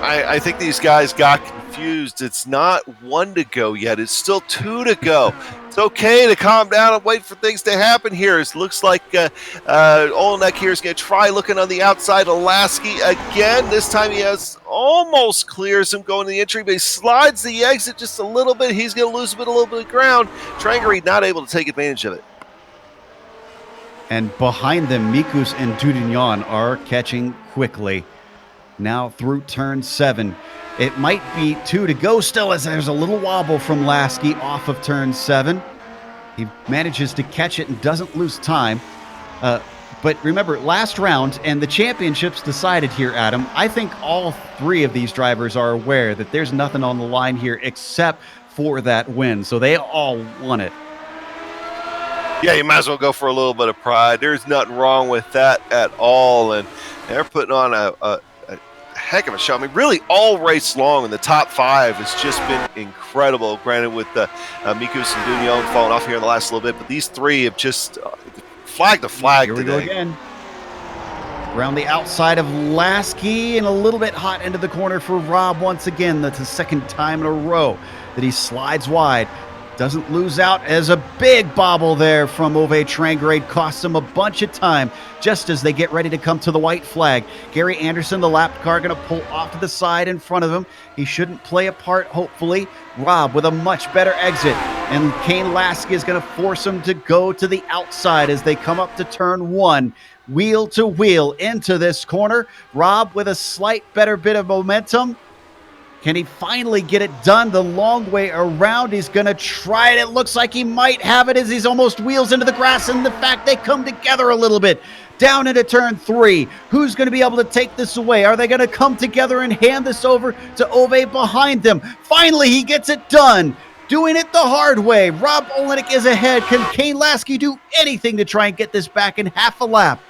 I think these guys got confused. It's not 1 to go yet. It's still 2 to go. It's okay to calm down and wait for things to happen here. It looks like Olenek here is going to try looking on the outside of Lasky again. This time he almost clears him going to the entry, but he slides the exit just a little bit. He's going to lose a little bit of ground. Trangrade not able to take advantage of it. And behind them, Mikus and Dudignan are catching quickly. Now through turn 7. It might be 2 to go still as there's a little wobble from Lasky off of turn 7. He manages to catch it and doesn't lose time. But remember, last round, and the championships decided here, Adam. I think all 3 of these drivers are aware that there's nothing on the line here except for that win. So they all want it. Yeah, you might as well go for a little bit of pride. There's nothing wrong with that at all. And they're putting on a heck of a show. I mean, really all race long in the top 5 has just been incredible. Granted, with Mikus and Dudignan falling off here in the last little bit, but these 3 have just flag to flag here we today. go again. Around the outside of Lasky and a little bit hot into the corner for Rob once again. That's the second time in a row that he slides wide. Doesn't lose out as a big bobble there from Ove Trangrade costs him a bunch of time just as they get ready to come to the white flag. Gary Anderson, the lap car, going to pull off to the side in front of him. He shouldn't play a part, hopefully. Rob with a much better exit. And Kane Lasky is going to force him to go to the outside as they come up to turn 1. Wheel to wheel into this corner. Rob with a slight better bit of momentum. Can he finally get it done the long way around? He's going to try it. It looks like he might have it as he's almost wheels into the grass. And the fact they come together a little bit. Down into turn 3. Who's going to be able to take this away? Are they going to come together and hand this over to Ove behind them? Finally, he gets it done. Doing it the hard way. Rob Olenek is ahead. Can Kane Lasky do anything to try and get this back in half a lap?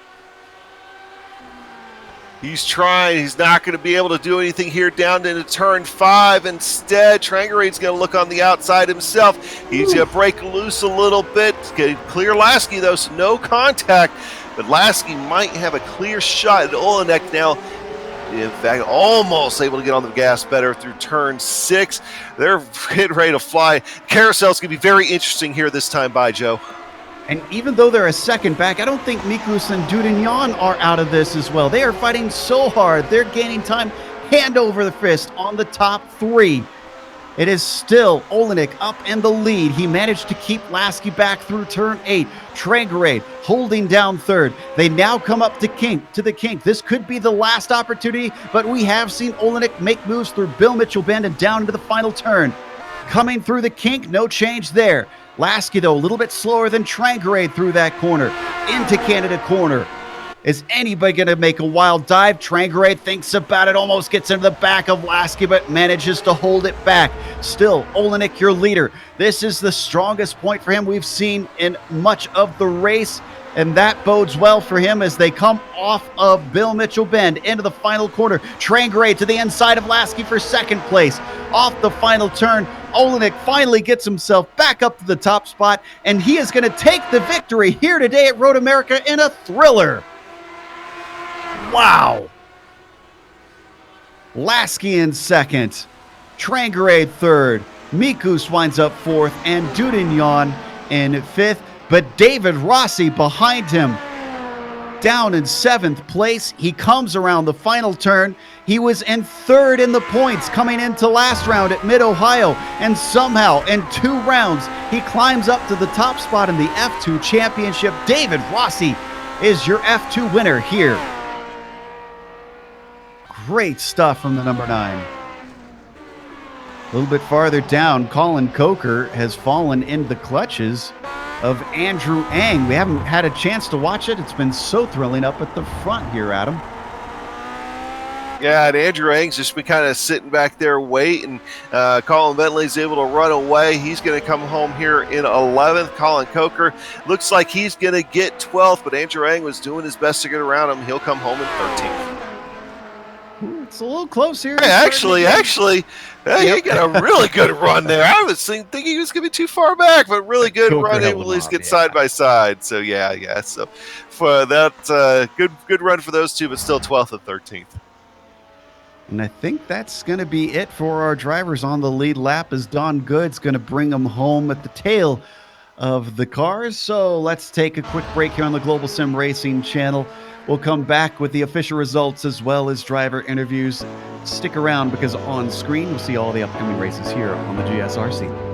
He's trying. He's not going to be able to do anything here down into turn 5. Instead, Trangrade's going to look on the outside himself. He's going to break loose a little bit. Going to clear Lasky, though, so no contact. But Lasky might have a clear shot at Olenek now. In fact, almost able to get on the gas better through turn 6. They're getting ready to fly. Carousel's going to be very interesting here this time by, Joe. And even though they're a second back, I don't think Mikus and Dudignan are out of this as well. They are fighting so hard. They're gaining time hand over the fist on the top 3. It is still Olenek up in the lead. He managed to keep Lasky back through turn 8. Trangrade holding down 3rd. They now come up to the kink. This could be the last opportunity, but we have seen Olenek make moves through Bill Mitchell Bend and down into the final turn. Coming through the kink, no change there. Lasky, though, a little bit slower than Trangrade through that corner. Into Canada corner. Is anybody going to make a wild dive? Trangrade thinks about it, almost gets into the back of Lasky, but manages to hold it back. Still, Olenek, your leader. This is the strongest point for him we've seen in much of the race, and that bodes well for him as they come off of Bill Mitchell Bend into the final corner. Trangrade to the inside of Lasky for second place. Off the final turn, Olenek finally gets himself back up to the top spot, and he is going to take the victory here today at Road America in a thriller. Wow. Lasky in second, Trangrade 3rd, Mikus winds up 4th, and Dudignan in 5th, but David Rossi behind him. down in 7th place. He comes around the final turn. He was in 3rd in the points coming into last round at Mid-Ohio, and somehow in 2 rounds, he climbs up to the top spot in the F2 championship. David Rossi is your F2 winner here. Great stuff from the number 9. A little bit farther down, Colin Coker has fallen into the clutches of Andrew Ang. We haven't had a chance to watch it. It's been so thrilling up at the front here, Adam. Yeah, and Andrew Ang's just been kind of sitting back there waiting. Colin Bentley's able to run away. He's going to come home here in 11th. Colin Coker looks like he's going to get 12th, but Andrew Ang was doing his best to get around him. He'll come home in 13th. It's a little close here. Hey, actually, he got a really good run there. I was thinking he was going to be too far back, but really good run, able to at least get side by side. So, yeah. So, for that, good run for those two, but still 12th and 13th. And I think that's going to be it for our drivers on the lead lap, as Don Good's going to bring them home at the tail of the cars. So let's take a quick break here on the Global Sim Racing channel. We'll come back with the official results as well as driver interviews. Stick around, because on screen we'll see all the upcoming races here on the GSRC.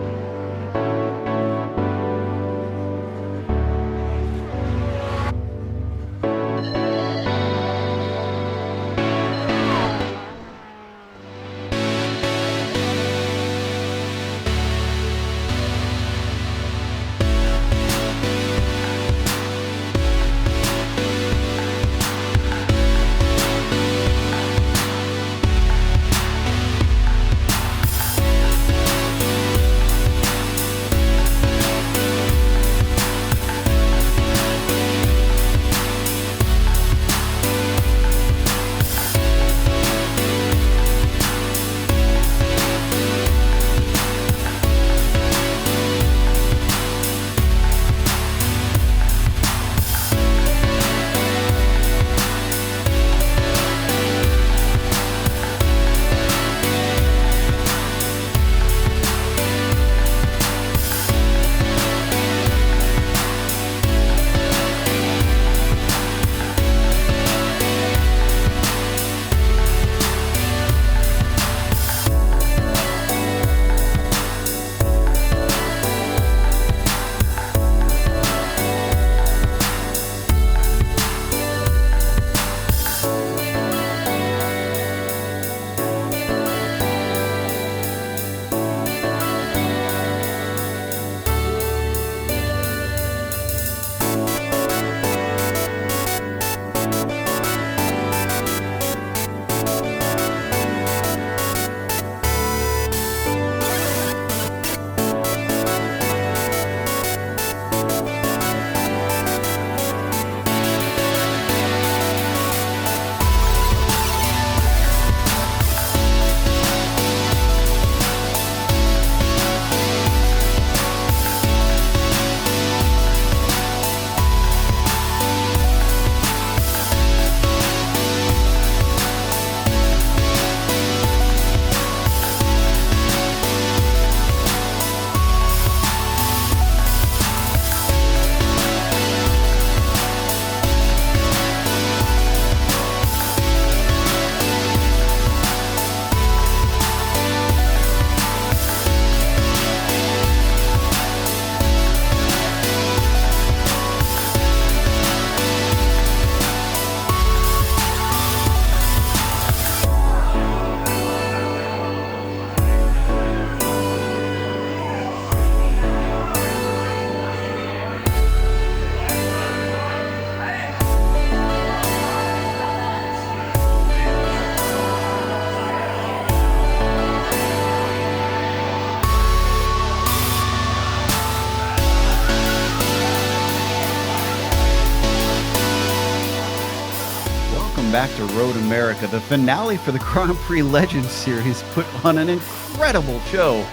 Back to Road America. The finale for the Grand Prix Legends Series put on an incredible show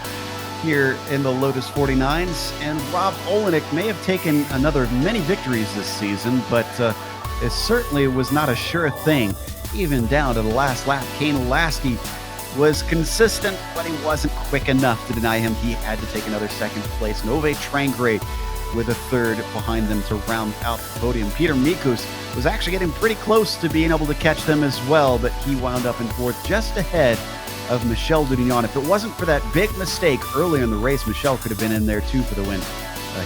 here in the Lotus 49s, and Rob Olenek may have taken another many victories this season, but it certainly was not a sure thing. Even down to the last lap, Kane Lasky was consistent, but he wasn't quick enough to deny him. He had to take another second place. Nove Trangre with a third behind them to round out the podium. Peter Mikus was actually getting pretty close to being able to catch them as well, but he wound up in fourth, just ahead of Michel Dudignon. If it wasn't for that big mistake earlier in the race, Michel could have been in there too for the win.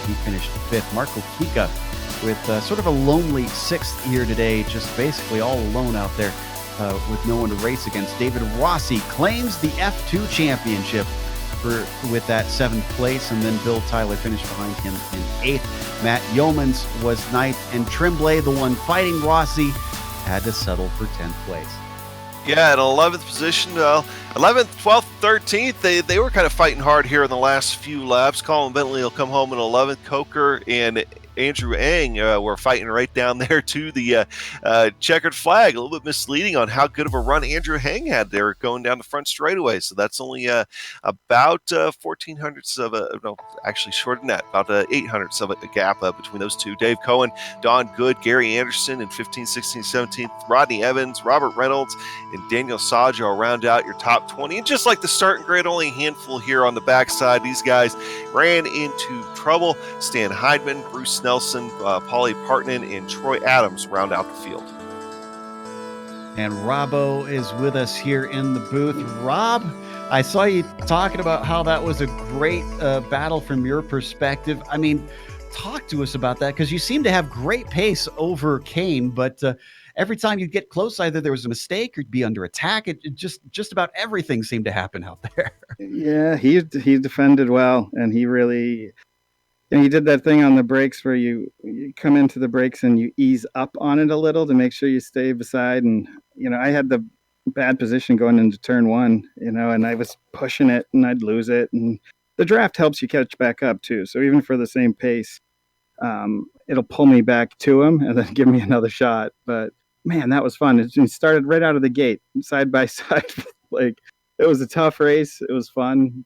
He finished fifth. Marco Kika with sort of a lonely sixth here today, just basically all alone out there with no one to race against. David Rossi claims the F2 championship with that seventh place, and then Bill Tyler finished behind him in eighth. Matt Yeomans was ninth, and Tremblay, the one fighting Rossi, had to settle for 10th place. Yeah, at 11th position, 11th, 12th, 13th, they were kind of fighting hard here in the last few laps. Colin Bentley will come home in 11th. Coker and Andrew Ang were fighting right down there to the checkered flag. A little bit misleading on how good of a run Andrew Ang had there going down the front straightaway. So that's only about 14 hundredths of a, no, actually shorter than that, about 8 hundredths of a gap between those two. Dave Cohen, Don Good, Gary Anderson in 15th, 16th, 17th, Rodney Evans, Robert Reynolds, and Daniel Saggio will round out your top 20. And just like the starting grid, only a handful here on the backside. These guys ran into trouble. Stan Heidman, Bruce Nelson, Paulie Partonen, and Troy Adams round out the field. And Robbo is with us here in the booth. Rob, I saw you talking about how that was a great battle from your perspective. I mean, talk to us about that, because you seem to have great pace over Kane, but every time you get close, either there was a mistake or be under attack. It just about everything seemed to happen out there. Yeah, he defended well, and he really... And he did that thing on the brakes where you come into the brakes and you ease up on it a little to make sure you stay beside. And, I had the bad position going into turn one, and I was pushing it and I'd lose it. And the draft helps you catch back up too. So even for the same pace, it'll pull me back to him and then give me another shot. But man, that was fun. It started right out of the gate, side by side. Like, it was a tough race. It was fun.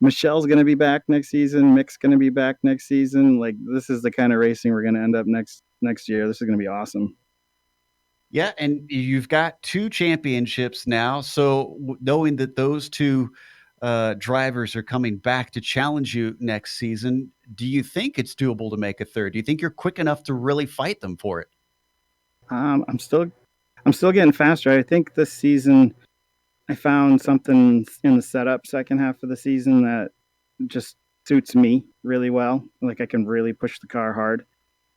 Michelle's going to be back next season. Mick's going to be back next season. Like, this is the kind of racing we're going to end up next year. This is going to be awesome. Yeah, and you've got 2 championships now. So knowing that those 2 drivers are coming back to challenge you next season, do you think it's doable to make a third? Do you think you're quick enough to really fight them for it? I'm still getting faster. I think this season I found something in the setup second half of the season that just suits me really well. Like, I can really push the car hard.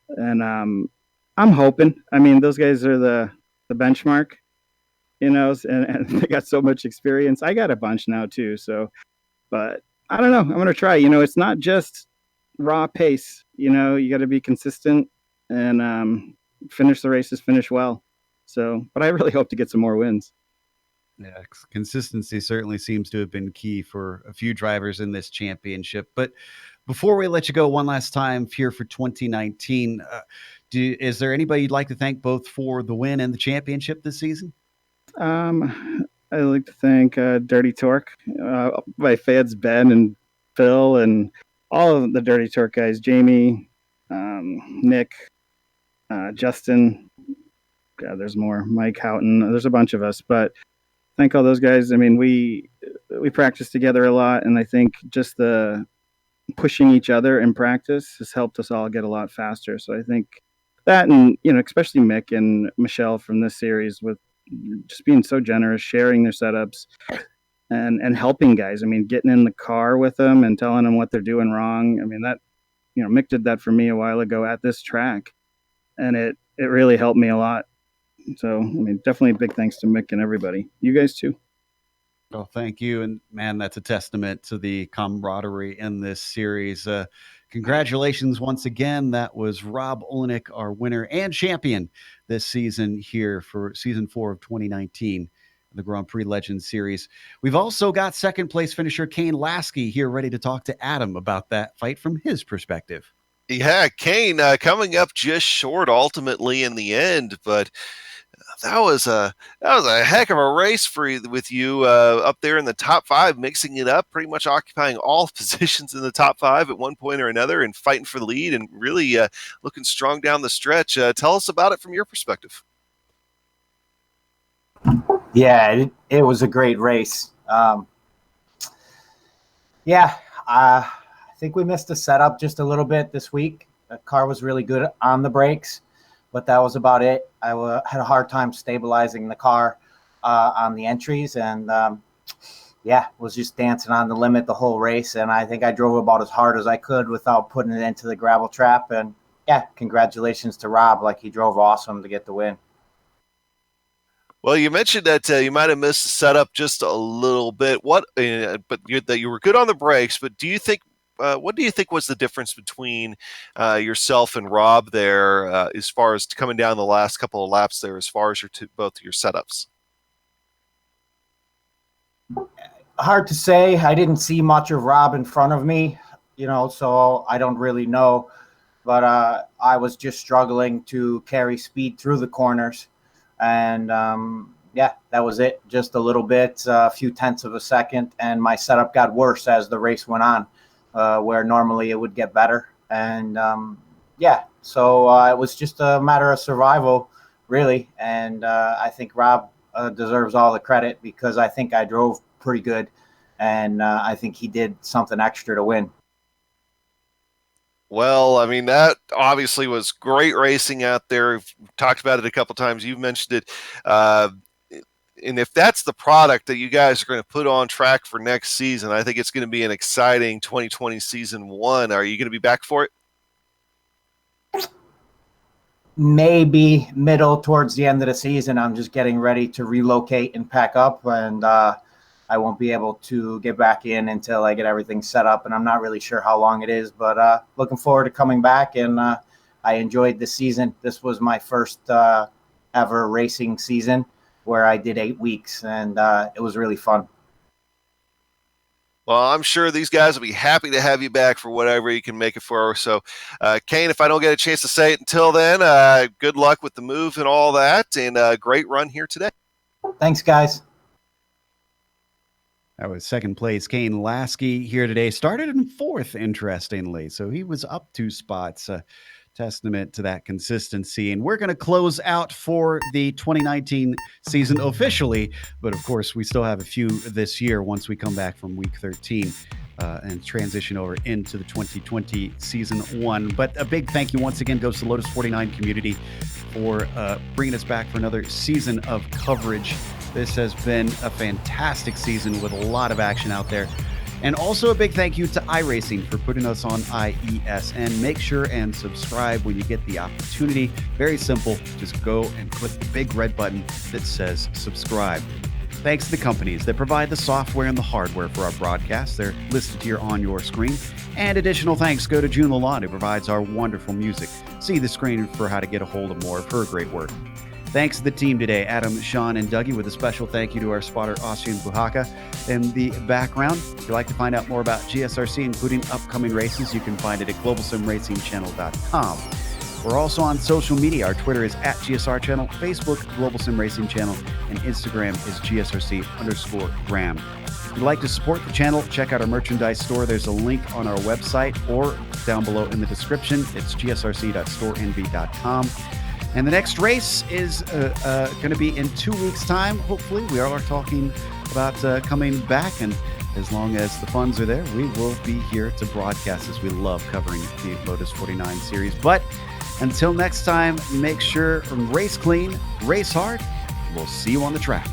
And I'm hoping. I mean, those guys are the benchmark, and they got so much experience. I got a bunch now too. So, but I don't know. I'm going to try. It's not just raw pace. You got to be consistent and finish the races, finish well. So, but I really hope to get some more wins. Yeah, consistency certainly seems to have been key for a few drivers in this championship. But before we let you go one last time here for 2019, is there anybody you'd like to thank both for the win and the championship this season? I'd like to thank Dirty Torque, my fans, Ben and Phil, and all of the Dirty Torque guys, Jamie, Nick, Justin. God, there's more. Mike Houghton. There's a bunch of us, but thank all those guys. I mean, we practice together a lot, and I think just the pushing each other in practice has helped us all get a lot faster. So I think that, and especially Mick and Michelle from this series, with just being so generous, sharing their setups, and helping guys. I mean, getting in the car with them and telling them what they're doing wrong. I mean, that Mick did that for me a while ago at this track, and it really helped me a lot. So, I mean, definitely a big thanks to Mick and everybody. You guys too. Well, thank you. And man, that's a testament to the camaraderie in this series. Congratulations once again. That was Rob Olenek, our winner and champion this season here for season 4 of 2019, the Grand Prix Legends series. We've also got second place finisher Kane Lasky here ready to talk to Adam about that fight from his perspective. Yeah, Kane coming up just short ultimately in the end, but that was a heck of a race with you up there in the top 5, mixing it up, pretty much occupying all positions in the top 5 at one point or another, and fighting for the lead, and really looking strong down the stretch. Tell us about it from your perspective. Yeah, it was a great race. I think we missed the setup just a little bit this week. The car was really good on the brakes, but that was about it. I had a hard time stabilizing the car on the entries, and was just dancing on the limit the whole race. And I think I drove about as hard as I could without putting it into the gravel trap. And congratulations to Rob. Like, he drove awesome to get the win. Well, you mentioned that you might have missed the setup just a little bit. That you were good on the brakes. But do you think? What do you think was the difference between yourself and Rob there, as far as coming down the last couple of laps there, as far as both your setups? Hard to say. I didn't see much of Rob in front of me, so I don't really know. But I was just struggling to carry speed through the corners. And that was it. Just a little bit, a few tenths of a second. And my setup got worse as the race went on, where normally it would get better. And so it was just a matter of survival, really. And I think Rob deserves all the credit, because I think I drove pretty good. And I think he did something extra to win. Well, I mean, that obviously was great racing out there. We've talked about it a couple times. You've mentioned it. And if that's the product that you guys are going to put on track for next season, I think it's going to be an exciting 2020 season 1. Are you going to be back for it? Maybe middle towards the end of the season. I'm just getting ready to relocate and pack up, and I won't be able to get back in until I get everything set up, and I'm not really sure how long it is, but looking forward to coming back. And I enjoyed the season. This was my first ever racing season where I did 8 weeks, and it was really fun. Well, I'm sure these guys will be happy to have you back for whatever you can make it for. So, Kane, if I don't get a chance to say it until then, good luck with the move and all that, and great run here today. Thanks, guys. That was second place Kane Lasky here today. Started in 4th, interestingly. So he was up 2 spots. Testament to that consistency. And we're going to close out for the 2019 season officially. But of course, we still have a few this year once we come back from week 13 and transition over into the 2020 season 1. But a big thank you once again goes to Lotus 49 community for bringing us back for another season of coverage. This has been a fantastic season with a lot of action out there. And also a big thank you to iRacing for putting us on IESN. Make sure and subscribe when you get the opportunity. Very simple. Just go and click the big red button that says subscribe. Thanks to the companies that provide the software and the hardware for our broadcasts. They're listed here on your screen. And additional thanks go to June Lalonde, who provides our wonderful music. See the screen for how to get a hold of more of her great work. Thanks to the team today, Adam, Sean, and Dougie, with a special thank you to our spotter, Ossian Buhaka, in the background. If you'd like to find out more about GSRC, including upcoming races, you can find it at globalsimracingchannel.com. We're also on social media. Our Twitter is @GSR Channel, Facebook, Global Sim Racing Channel, and Instagram is GSRC_Graham. If you'd like to support the channel, check out our merchandise store. There's a link on our website or down below in the description. It's gsrc.storenv.com. And the next race is going to be in 2 weeks' time. Hopefully, we are talking about coming back. And as long as the funds are there, we will be here to broadcast, as we love covering the Lotus 49 series. But until next time, make sure race clean, race hard. We'll see you on the track.